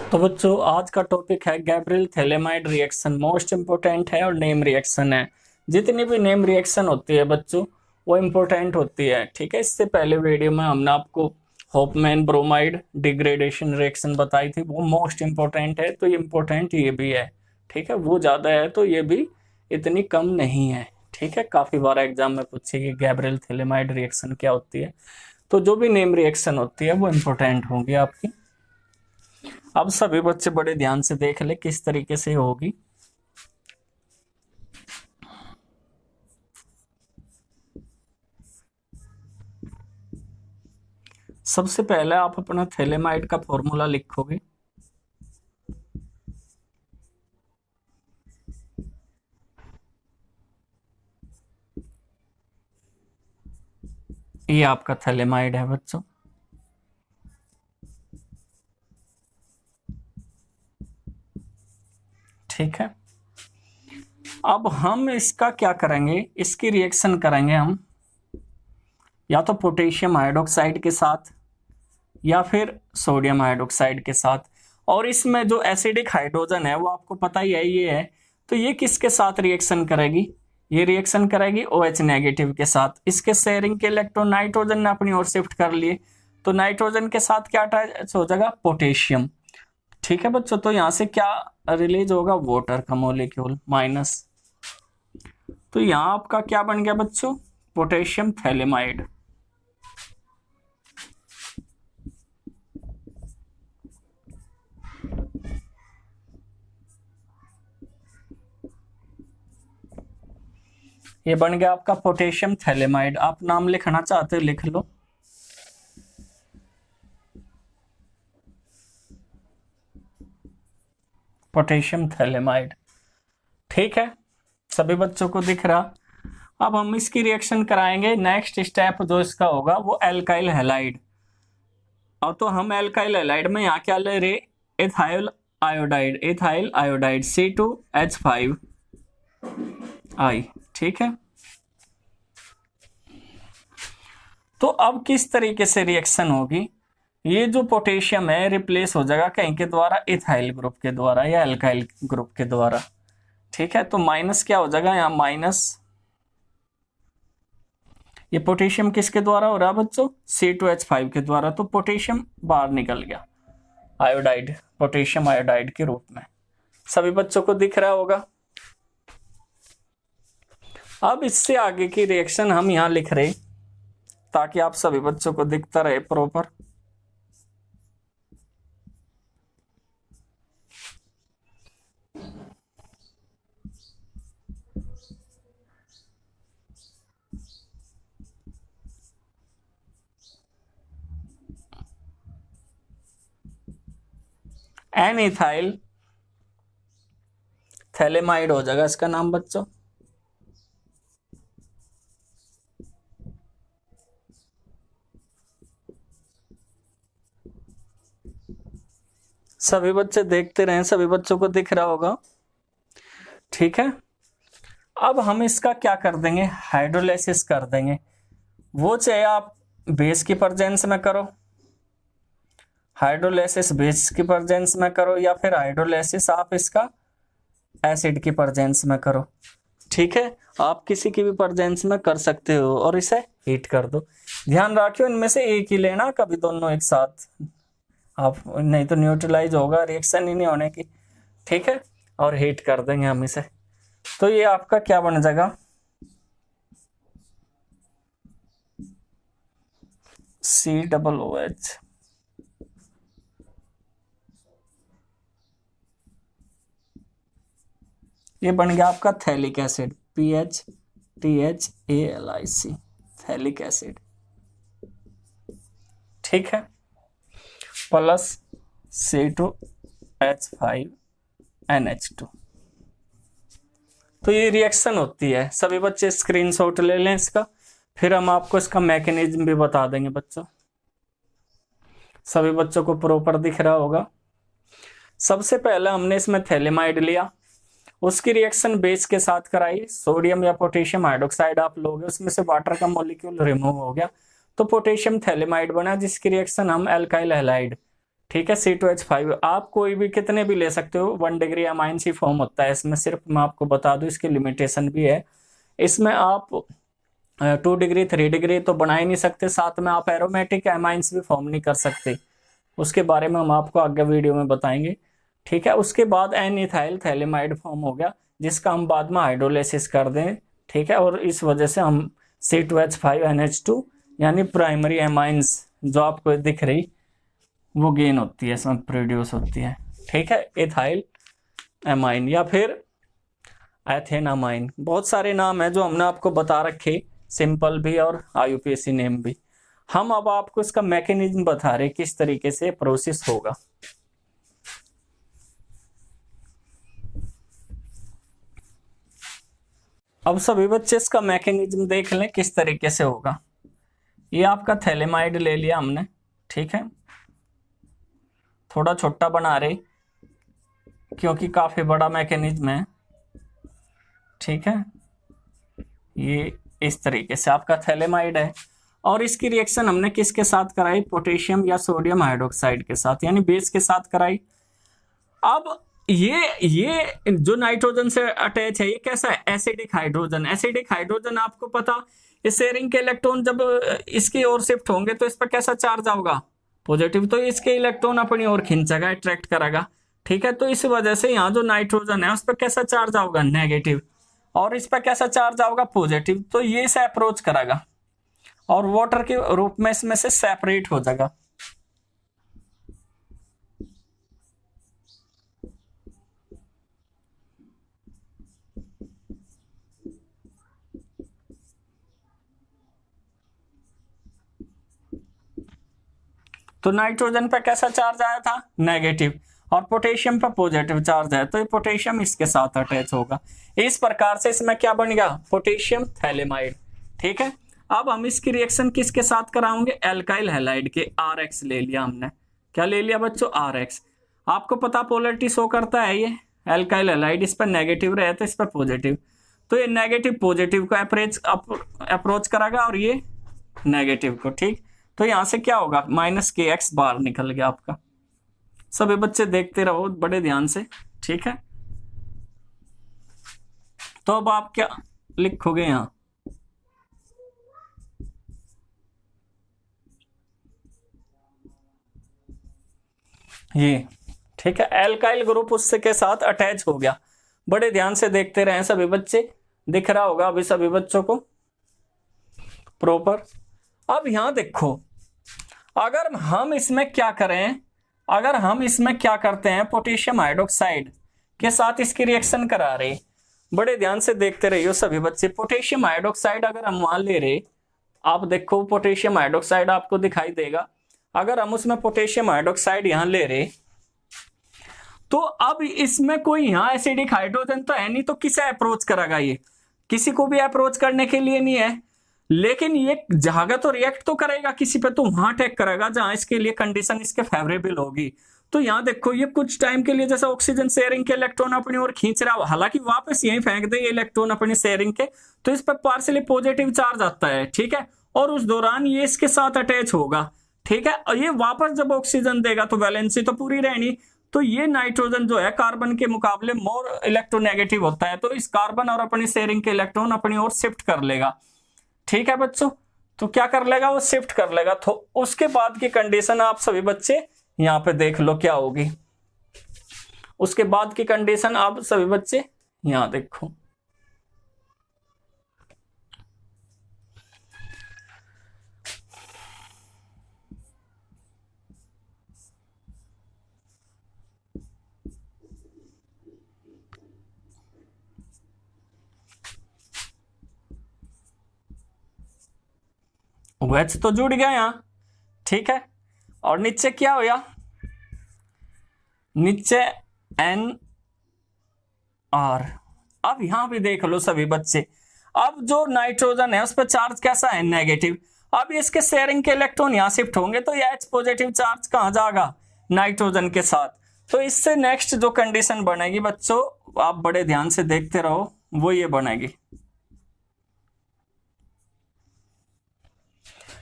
तो बच्चों आज का टॉपिक है Gabriel phthalimide reaction. Most important है और नेम रिएक्शन है। जितनी भी नेम रिएक्शन होती है बच्चों वो इम्पोर्टेंट होती है। ठीक है, इससे पहले वीडियो में हमने आपको होपमैन ब्रोमाइड डिग्रेडेशन रिएक्शन बताई थी, वो मोस्ट इम्पोर्टेंट है, तो इम्पोर्टेंट ये भी है। ठीक है, वो ज़्यादा है तो ये भी इतनी कम नहीं है। ठीक है, काफ़ी बार एग्जाम में पूछी कि गैब्रियल थैलेमाइड रिएक्शन क्या होती है, तो जो भी नेम रिएक्शन होती है वो इम्पोर्टेंट होगी आपकी। अब सभी बच्चे बड़े ध्यान से देख ले किस तरीके से होगी। सबसे पहले आप अपना थैलेमाइड का फॉर्मूला लिखोगे। ये आपका थैलेमाइड है बच्चों। ठीक है, अब हम इसका क्या करेंगे, इसकी रिएक्शन करेंगे हम या तो पोटेशियम हाइड्रोक्साइड के साथ या फिर सोडियम हाइड्रोक्साइड के साथ। और इसमें जो एसिडिक हाइड्रोजन है वो आपको पता ही है, ये है। तो ये किसके साथ रिएक्शन करेगी, ये रिएक्शन करेगी OH नेगेटिव के साथ। इसके शेयरिंग के इलेक्ट्रॉन नाइट्रोजन ने अपनी ओर शिफ्ट कर लिए, तो नाइट्रोजन के साथ क्या अटैच हो जाएगा, पोटेशियम। ठीक है बच्चों, तो यहां से क्या रिलीज होगा, वाटर का मॉलिक्यूल माइनस। तो यहां आपका क्या बन गया बच्चों, पोटेशियम थैलेमाइड। ये बन गया आपका पोटेशियम थैलेमाइड। आप नाम लिखना चाहते हो लिख लो। Potassium phthalimide. ठीक है, सभी बच्चों को दिख रहा। अब हम इसकी रिएक्शन कराएंगे। नेक्स्ट स्टेप जो इसका होगा वो एल्काइल हैलाइड। अब तो हम एल्काइल हैलाइड में यहाँ क्या ले रहे, ethyl iodide, ethyl iodide C2H5 I। ठीक है, तो अब किस तरीके से रिएक्शन होगी, ये जो पोटेशियम है रिप्लेस हो जाएगा कहीं के द्वारा, इथाइल ग्रुप के द्वारा या एल्काइल ग्रुप के द्वारा। ठीक है, तो माइनस क्या हो जाएगा यहाँ, माइनस ये पोटेशियम किसके द्वारा हो रहा है बच्चों, C2H5 के द्वारा। तो पोटेशियम बाहर निकल गया आयोडाइड, पोटेशियम आयोडाइड के रूप में। सभी बच्चों को दिख रहा होगा। अब इससे आगे की रिएक्शन हम यहां लिख रहे ताकि आप सभी बच्चों को दिखता रहे प्रॉपर। एन इथाइल थैलेमाइड हो जाएगा इसका नाम बच्चों। सभी बच्चे देखते रहे, सभी बच्चों को दिख रहा होगा। ठीक है, अब हम इसका क्या कर देंगे, हाइड्रोलाइसिस कर देंगे। वो चाहे आप बेस की प्रेजेंस में करो, हाइड्रोलाइसिस बेस की प्रेजेंस में करो, या फिर हाइड्रोलाइसिस आप इसका एसिड की प्रेजेंस में करो। ठीक है, आप किसी की भी प्रेजेंस में कर सकते हो और इसे हीट कर दो। ध्यान रखियो इनमें से एक ही लेना, कभी दोनों एक साथ आप, नहीं तो न्यूट्रलाइज होगा, रिएक्शन ही नहीं होने की। ठीक है, और हीट कर देंगे हम इसे। तो ये आपका क्या बन जाएगा, COOH। ये बन गया आपका phthalic acid, PHTHALIC, phthalic acid. ठीक है, प्लस C2H5NH2। तो ये रिएक्शन होती है। सभी बच्चे स्क्रीनशॉट ले लें इसका, फिर हम आपको इसका मैकेनिज्म भी बता देंगे बच्चों। सभी बच्चों को प्रॉपर दिख रहा होगा। सबसे पहले हमने इसमें थैलेमाइड लिया, उसकी रिएक्शन बेस के साथ कराई। सोडियम या पोटेशियम हाइड्रोक्साइड आप लोगे, उसमें से वाटर का मॉलिक्यूल रिमूव हो गया, तो पोटेशियम थैलेमाइड बना, जिसकी रिएक्शन हम एल्काइल हैलाइड ठीक है। C2H5 आप कोई भी कितने भी ले सकते हो, 1 डिग्री अमाइन सी फॉर्म होता है इसमें। सिर्फ मैं आपको बता दूं इसकी लिमिटेशन भी है, इसमें आप 2 डिग्री 3 डिग्री तो बना ही नहीं सकते, साथ में आप एरोमेटिक एमाइंस भी फॉर्म नहीं कर सकते। उसके बारे में हम आपको आगे वीडियो में बताएंगे। ठीक है। उसके बाद एन इथाइल थैलेमाइड फॉर्म हो गया, जिसका हम बाद में हाइड्रोलिसिस कर दें। ठीक है। और इस वजह से हम C2H5NH2 यानी प्राइमरी एमाइंस जो आपको दिख रही वो गेन होती है, इसमें प्रोड्यूस होती है। ठीक है। इथाइल एमाइन या फिर एथेन अमाइन, बहुत सारे नाम है जो हमने आपको बता रखे, सिंपल भी और IUPAC नेम भी। हम अब आपको इसका मैकेनिज्म बता रहे किस तरीके से प्रोसेस होगा। अब सभी बच्चे इसका मैकेनिज्म देख लें किस तरीके से होगा। ये आपका थैलेमाइड ले लिया हमने। ठीक है। थोड़ा छोटा बना रहे क्योंकि काफी बड़ा मैकेनिज्म है। ठीक है। ये इस तरीके से आपका थैलेमाइड है और इसकी रिएक्शन हमने किसके साथ कराई, पोटेशियम या सोडियम हाइड्रोक्साइड के साथ, यानी बेस के साथ कराई। अब ये जो नाइट्रोजन से अटैच है ये कैसा है, एसिडिक हाइड्रोजन। एसिडिक हाइड्रोजन आपको पता, इस शेयरिंग के इलेक्ट्रॉन जब इसकी ओर शिफ्ट होंगे तो इस पर कैसा चार्ज आएगा, पॉजिटिव। तो इसके इलेक्ट्रॉन अपनी ओर खींचेगा, अट्रैक्ट करेगा। ठीक है। तो इस वजह से यहाँ जो नाइट्रोजन है उस पर कैसा चार्ज आएगा, नेगेटिव, और इस पर कैसा चार्ज आएगा, पॉजिटिव। तो ये इसे अप्रोच करेगा और वाटर के रूप में इसमें से सेपरेट हो जाएगा। तो नाइट्रोजन पे कैसा चार्ज आया था, नेगेटिव, और पोटेशियम पे पॉजिटिव चार्ज है, तो ये पोटेशियम इसके साथ अटैच होगा। इस प्रकार से इसमें क्या बन गया, पोटेशियम थैलेमाइड। ठीक है। अब हम इसकी रिएक्शन किसके साथ कराएंगे, एल्काइल हैलाइड के। RX ले लिया हमने। क्या ले लिया बच्चों, RX। आपको पता पोलरिटी शो करता है ये एल्काइल हैलाइड, इस पर नेगेटिव रहे तो इस पर पॉजिटिव। तो ये नेगेटिव पॉजिटिव को अप्रोच करेगा और ये नेगेटिव को। ठीक। तो यहां से क्या होगा, -KX बाहर निकल गया आपका। सभी बच्चे देखते रहो बड़े ध्यान से। ठीक है। तो अब आप क्या लिखोगे यहां, ये। ठीक है। एल्काइल ग्रुप उससे के साथ अटैच हो गया। बड़े ध्यान से देखते रहे सभी बच्चे, दिख रहा होगा अभी सभी बच्चों को प्रॉपर। अब यहां देखो, अगर हम इसमें क्या करें, अगर हम इसमें क्या करते हैं, पोटेशियम हाइड्रोक्साइड के साथ इसकी रिएक्शन करा रहे, बड़े ध्यान से देखते रहिए सभी बच्चे। पोटेशियम हाइड्रोक्साइड अगर हम वहां ले रहे, आप देखो पोटेशियम हाइड्रोक्साइड आपको दिखाई देगा। अगर हम उसमें पोटेशियम हाइड्रोक्साइड यहां ले रहे, तो अब इसमें कोई यहां एसिडिक हाइड्रोजन तो है नहीं, तो किसे अप्रोच करेगा, ये किसी को भी अप्रोच करने के लिए नहीं है। लेकिन ये जहां तो रिएक्ट तो करेगा किसी पे, तो वहां अटैक करेगा जहां इसके लिए कंडीशन इसके फेवरेबल होगी। तो यहां देखो ये कुछ टाइम के लिए जैसे ऑक्सीजन शेयरिंग के इलेक्ट्रॉन अपनी ओर खींच रहा हो, हालांकि वापस यहीं फेंक दे ये इलेक्ट्रॉन अपनी शेयरिंग के, तो इस पर पार्शियली पॉजिटिव चार्ज आता है। ठीक है। और उस दौरान ये इसके साथ अटैच होगा। ठीक है। और ये वापस जब ऑक्सीजन देगा तो वैलेंसी तो पूरी रहनी। तो ये नाइट्रोजन जो है कार्बन के मुकाबले मोर इलेक्ट्रोनेगेटिव होता है, तो इस कार्बन और अपनी शेयरिंग के इलेक्ट्रॉन अपनी ओर शिफ्ट कर लेगा। ठीक है बच्चों। तो क्या कर लेगा, वो शिफ्ट कर लेगा। तो उसके बाद की कंडीशन आप सभी बच्चे यहां पे देख लो क्या होगी। उसके बाद की कंडीशन आप सभी बच्चे यहां देखो। OH तो जुड़ गया यहां। ठीक है। और नीचे क्या हो गया, नीचे NR। अब यहां भी देख लो सभी बच्चे, अब जो नाइट्रोजन है उस पर चार्ज कैसा है, नेगेटिव। अब इसके शेयरिंग के इलेक्ट्रॉन यहां शिफ्ट होंगे तो ये H पॉजिटिव चार्ज कहां जाएगा, नाइट्रोजन के साथ। तो इससे नेक्स्ट जो कंडीशन बनेगी बच्चों, आप बड़े ध्यान से देखते रहो, वो ये बनेगी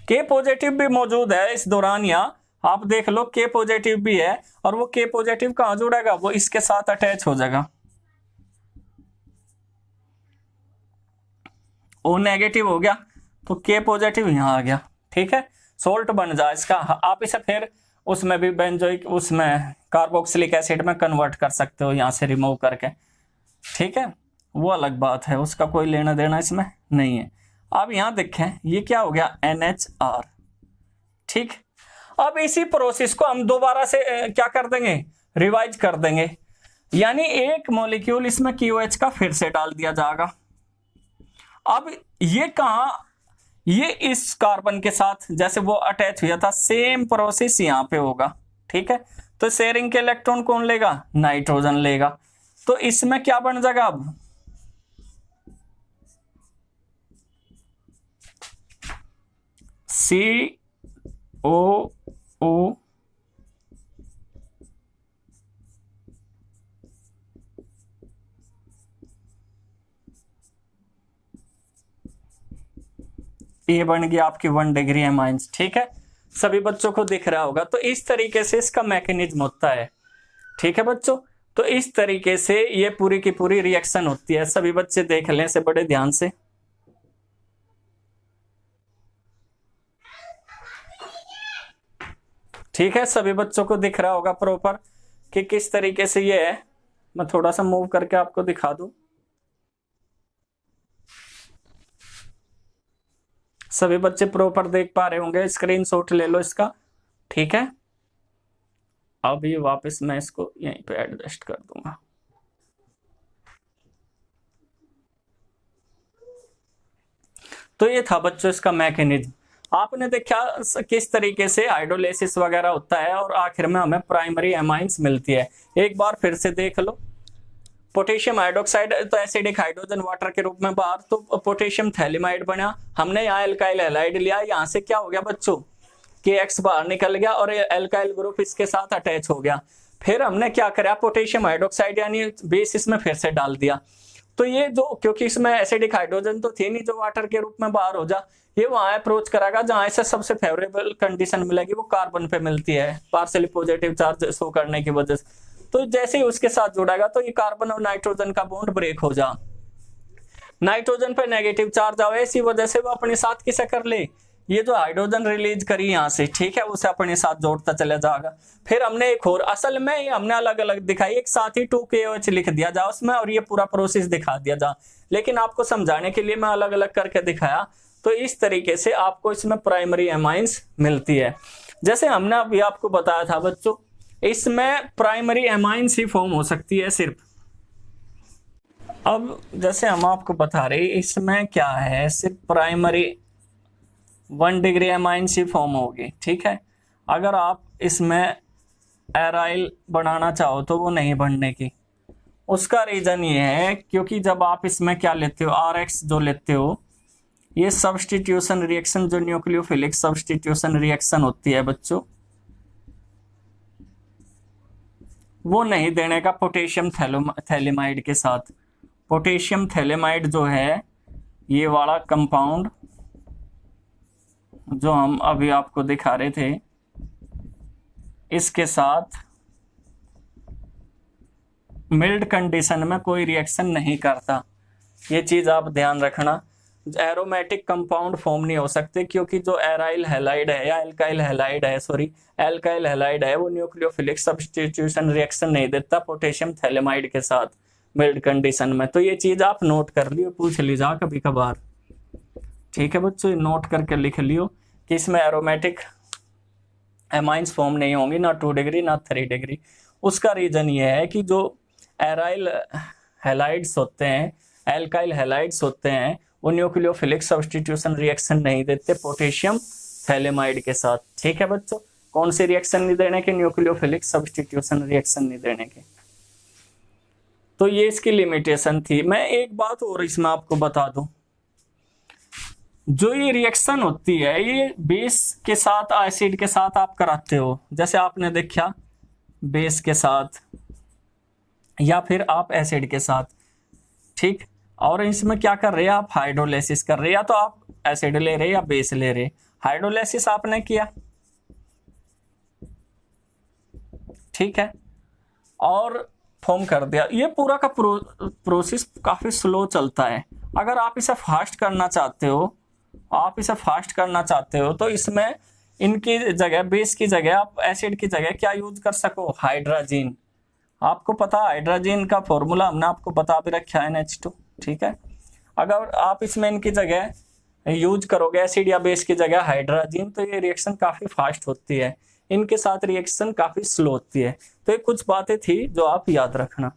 K पॉजिटिव भी मौजूद है इस दौरान यहाँ, आप देख लो के पॉजिटिव भी है, और वो के पॉजिटिव कहां जुड़ेगा, वो इसके साथ अटैच हो जाएगा। ओ नेगेटिव हो गया तो के पॉजिटिव यहां आ गया, ठीक है, सोल्ट बन जाए इसका। आप इसे फिर उसमें भी बेंजोइक, उसमें कार्बोक्सिलिक एसिड में कन्वर्ट कर सकते हो यहां से रिमूव करके, ठीक है, वो अलग बात है, उसका कोई लेना देना इसमें नहीं है। अब यहां देखें ये क्या हो गया, NHR, ठीक। अब इसी प्रोसेस को हम दोबारा से क्या कर देंगे, रिवाइज कर देंगे, यानी एक मॉलिक्यूल इसमें QH का फिर से डाल दिया जाएगा। अब ये कहा, ये इस कार्बन के साथ जैसे वो अटैच हुआ था, सेम प्रोसेस यहां पे होगा, ठीक है। तो शेयरिंग के इलेक्ट्रॉन कौन लेगा, नाइट्रोजन लेगा। तो इसमें क्या बन जाएगा, अब COO ये बन गया आपकी 1 डिग्री एमाइंस, ठीक है, सभी बच्चों को दिख रहा होगा। तो इस तरीके से इसका मैकेनिज्म होता है, ठीक है बच्चों। तो इस तरीके से ये पूरी की पूरी रिएक्शन होती है, सभी बच्चे देख लें से बड़े ध्यान से। ठीक है, सभी बच्चों को दिख रहा होगा प्रॉपर कि किस तरीके से ये है। मैं थोड़ा सा मूव करके आपको दिखा दूं, सभी बच्चे प्रॉपर देख पा रहे होंगे, स्क्रीनशॉट ले लो इसका, ठीक है। अब ये वापस मैं इसको यहीं पे एडजस्ट कर दूंगा। तो ये था बच्चों इसका मैकेनिज्म। आपने देखा किस तरीके से हाइड्रोलाइसिस वगैरह होता है और आखिर में हमें प्राइमरी एमाइंस मिलती है। एक बार फिर से देख लो, पोटेशियम हाइड्रोक्साइड तो एसिडिक हाइड्रोजन वाटर के रूप में बाहर, तो पोटेशियम थैलिमाइड बना, हमने यहाँ एल्काइल हैलाइड लिया, यहाँ से क्या हो गया बच्चों, KX बाहर निकल गया और एल्काइल ग्रुप इसके साथ अटैच हो गया। फिर हमने क्या करा, पोटेशियम हाइड्रोक्साइड यानी बेस इसमें फिर से डाल दिया। तो ये जो, क्योंकि इसमें एसिडिक हाइड्रोजन तो थी नहीं जो वाटर के रूप में बाहर हो जा, ये वहां अप्रोच करागा जहां इसे सबसे फेवरेबल कंडीशन मिलेगी, वो कार्बन पे मिलती है पार्शियली पॉजिटिव चार्ज शो करने की वजह से। तो जैसे ही उसके साथ जुड़ेगा तो ये कार्बन और नाइट्रोजन का बॉन्ड ब्रेक हो जा, नाइट्रोजन पे नेगेटिव चार्ज आवे, इसी वजह से वो अपने साथ किसे कर ले, ये जो हाइड्रोजन रिलीज करी यहाँ से, ठीक है, उसे अपने साथ जोड़ता चला जाएगा। फिर हमने एक और, असल में ये हमने अलग अलग दिखाई, एक साथ ही 2KOH लिख दिया जा उसमें और ये पूरा प्रोसेस दिखा दिया जा, लेकिन आपको समझाने के लिए मैं अलग अलग करके दिखाया। तो इस तरीके से आपको इसमें प्राइमरी एमाइंस मिलती है। जैसे हमने अभी आपको बताया था बच्चों, इसमें प्राइमरी एमाइंस ही फॉर्म हो सकती है सिर्फ। अब जैसे हम आपको बता रहे, इसमें क्या है, सिर्फ प्राइमरी 1 डिग्री एमाइंस ही फॉर्म होगी, ठीक है। अगर आप इसमें एराइल बनाना चाहो तो वो नहीं बनने की। उसका रीजन ये है क्योंकि जब आप इसमें क्या लेते हो, RX जो लेते हो, ये सब्स्टिट्यूशन रिएक्शन जो न्यूक्लियोफिलिक सब्स्टिट्यूशन रिएक्शन होती है बच्चों, वो नहीं देने का पोटेशियम थैलेमाइड के साथ। पोटेशियम थैलेमाइड जो है, ये वाला कंपाउंड जो हम अभी आपको दिखा रहे थे, इसके साथ मिल्ड कंडीशन में कोई रिएक्शन नहीं करता। ये चीज आप ध्यान रखना, एरोमेटिक कंपाउंड फॉर्म नहीं हो सकते क्योंकि जो एराइल हैलाइड है या एल्काइल हैलाइड है, एल्काइल हैलाइड है, वो न्यूक्लियोफिलिक सब्स्टिट्यूशन रिएक्शन नहीं देता पोटेशियम थैलेमाइड के साथ मिल्ड कंडीशन में। तो ये चीज आप नोट कर लियो, पूछ लीजिए कभी कभार, ठीक है बच्चों, नोट करके लिख लियो कि इसमें एरोमेटिक एमाइंस फॉर्म नहीं होंगी, ना 2 डिग्री ना 3 डिग्री। उसका रीजन ये है कि जो एराइल हैलाइड्स होते हैं, एल्काइल हैलाइड्स होते हैं, वो न्यूक्लियोफिलिक सब्स्टिट्यूशन रिएक्शन नहीं देते पोटेशियम थैलेमाइड के साथ, ठीक है बच्चों। कौन सी रिएक्शन नहीं देने के, न्यूक्लियोफिलिक सब्स्टिट्यूशन रिएक्शन नहीं देने के। तो ये इसकी लिमिटेशन थी। मैं एक बात और इसमें आपको बता दूं, जो ये रिएक्शन होती है ये बेस के साथ, एसिड के साथ आप कराते हो, जैसे आपने देखा बेस के साथ या फिर आप एसिड के साथ, ठीक। और इसमें क्या कर रहे हैं आप, हाइड्रोलाइसिस कर रहे हैं, या तो आप एसिड ले रहे या बेस ले रहे। हाइड्रोलाइसिस आपने किया, ठीक है, और फॉर्म कर दिया। ये पूरा का प्रोसेस काफ़ी स्लो चलता है। अगर आप इसे फास्ट करना चाहते हो, तो इसमें इनकी जगह, बेस की जगह आप एसिड की जगह क्या यूज कर सको, हाइड्रोजन। आपको पता है हाइड्रोजन का फॉर्मूला हमने आपको बता भी रखा है, NH2, ठीक है। अगर आप इसमें इनकी जगह यूज करोगे एसिड या बेस की जगह हाइड्रोजन, तो ये रिएक्शन काफ़ी फास्ट होती है, इनके साथ रिएक्शन काफ़ी स्लो होती है। तो ये कुछ बातें थी जो आप याद रखना।